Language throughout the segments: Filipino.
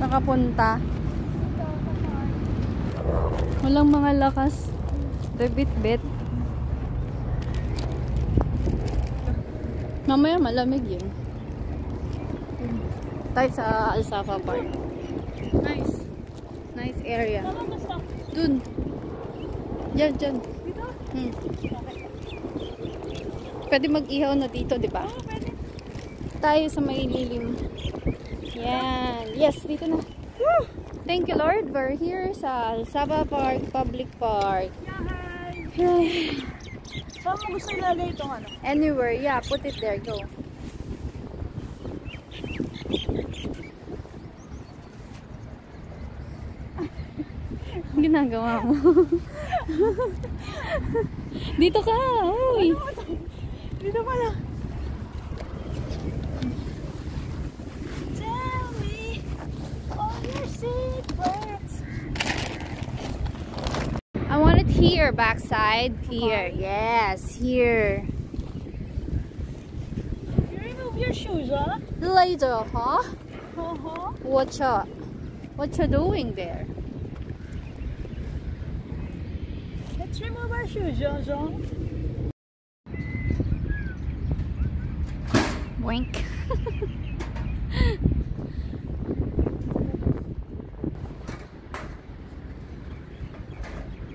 nakapunta. Walang mga lakas. Bit-bit. Mamaya malamig yun. Tayo sa Al-Safa Park. Nice. Nice area. Dun. Diyan, diyan. Pwede mag-ihaw na dito, di ba? Tayo sa may lilim. Yan. Yes, dito na. Thank you, Lord. We're here sa Al-Safa Park, Public Park. Saan mo gusto ilagay itong ano? Anywhere. Yeah, put it there. Go. Ang ginagawa mo. Dito ka. Uy. Dito pala. Tell me all your secrets. I want it here, backside. Here. Yes, here. You remove your shoes, huh? Later, huh? What you doing there? Let's remove our shoes, Jojo. Wink.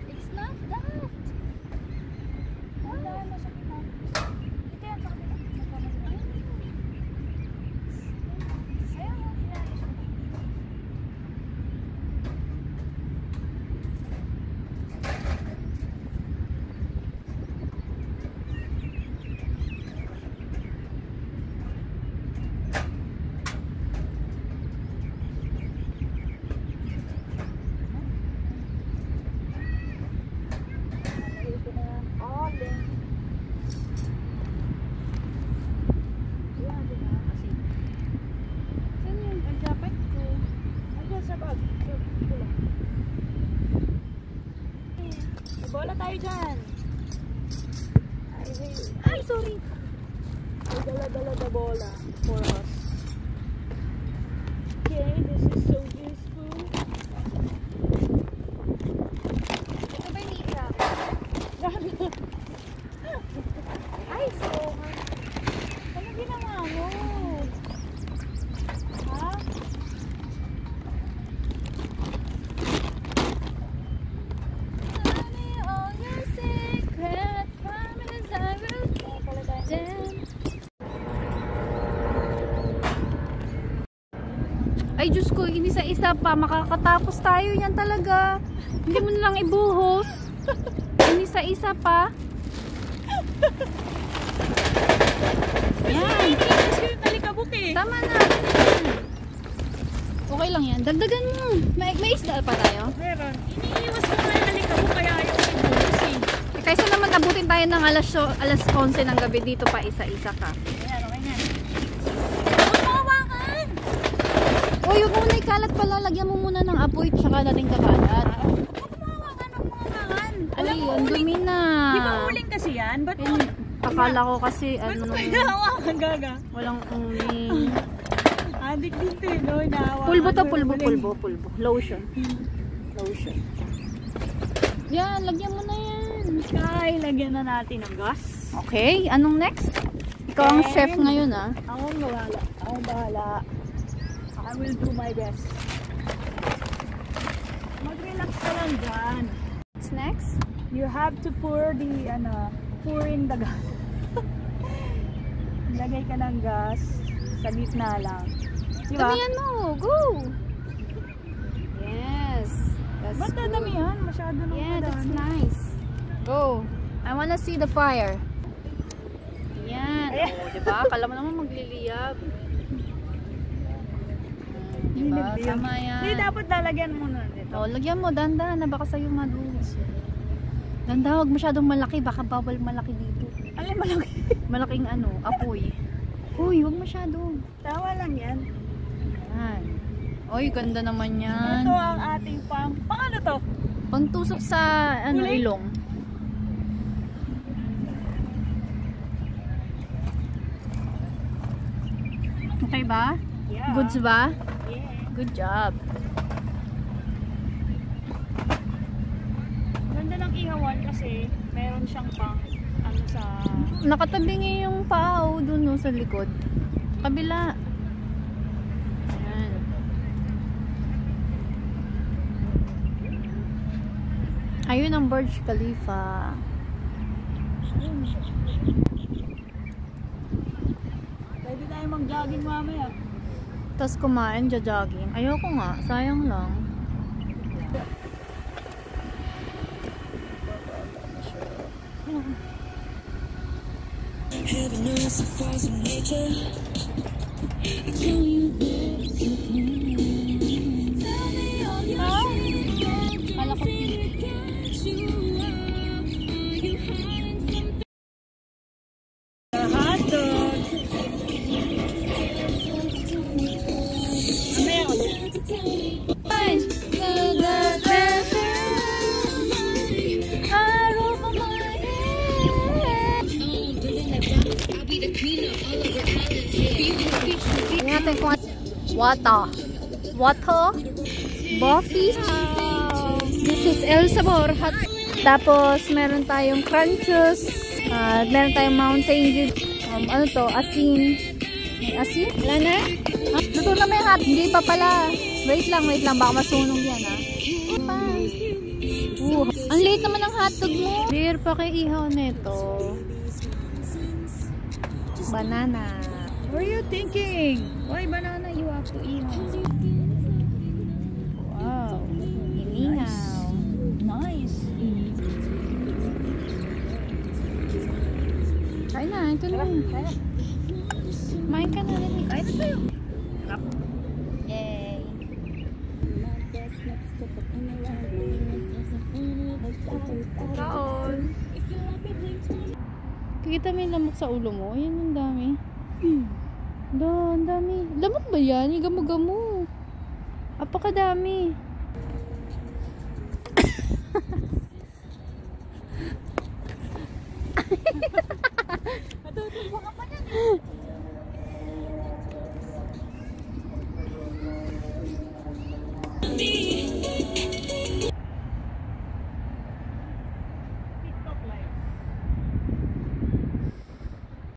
It's not that. Bola tayo dyan. Ay, sorry. May dala-dala na bola for us. Okay, this is so useful. Ito ba yung ika? Ay, so ano ginawa mo? Ha? Ay, Diyos ko, hindi sa isa pa. Makakatapos tayo yan talaga. Hindi mo nalang ibuhos. Hindi sa isa pa. Yan. Tama na. Okay lang yan. Dagdagan mo. May isda pa tayo? Meron. Iniiwas ko na yung alikabok kaya ayaw ko ibuhos eh. Kaysa naman abutin tayo ng alas 11 ng gabi dito pa isa-isa ka. Ayan, okay nga. O, yung muna ikalat pala. Lagyan mo muna ng apoy tsaka natin kakalat. Kumawakan ng mga mangan. Ay, ang dumi na. Di ba uling kasi yan? Ba't mo? Akala ko kasi ano. Hawakan gaga. Walang uling. Adik din to, no? Pulbo to, pulbo. Lotion. Yan, lagyan mo na yan. Ay, lagyan na natin ng gas. Okay, anong next? Ikaw ang chef ngayon, ah. Akong bahala. I will do my best. Mag-relax ka lang dyan. What's next? You have to pour in the gas. Lagay ka ng gas sa gitna lang. Diba? Damihan mo, go! Yes. That's Ba't good. dadamihan? Masyado nang Yeah, that's madami. nice. Go. I wanna see the fire. Yan. Oh, diba? Kala mo naman magliliyab. Diba? Tama yan. Hindi, dapat lalagyan mo na dito. Oh, lagyan mo, dandahan na baka sa'yo madulas. Dandahan, huwag masyadong malaki. Baka bawal malaki dito. Alin malaki? Malaking apoy. Uy, huwag masyado. Tawa lang yan. Yan. Uy, ganda naman yan. Ito ang ating paano to? Pangtusok sa Kulay? ilong. Okay ba? Yeah. Goods ba? Yeah. Good job. Ganda ng ihawan kasi meron siyang pang ano sa... Nakatabi nga yung paa dun no, sa likod. Kabila. Ayan. Ayun ang Burj Khalifa. Pwede tayo mag-jogging mamaya. Tapos kumain, jogging. Ayoko nga, sayang lang. Heaven knows the force of nature. Natin kung water Buffy. This is El Sabor hot. Tapos meron tayong crunches, meron tayong mountain dew, ano to, asin. May asin? Wala na? Luto na may hot. Hindi pa pala. Wait lang, baka masunog yan pa. Ang late naman ng hotdog mo. Beer pa kay ihaw nito. Banana. What are you thinking? Why banana you have to eat? Wow. Inihaw. Nice. Kain na, ito na. Kumain ka na rin. Kain na tayo. Yay. Kaon. Kikita mo yung lamok sa ulo mo? Yan, ang dami. Ang dami. Lamok ba yan? Yung gamo-gamo. Apakadami. Matutuwa ka pa yan.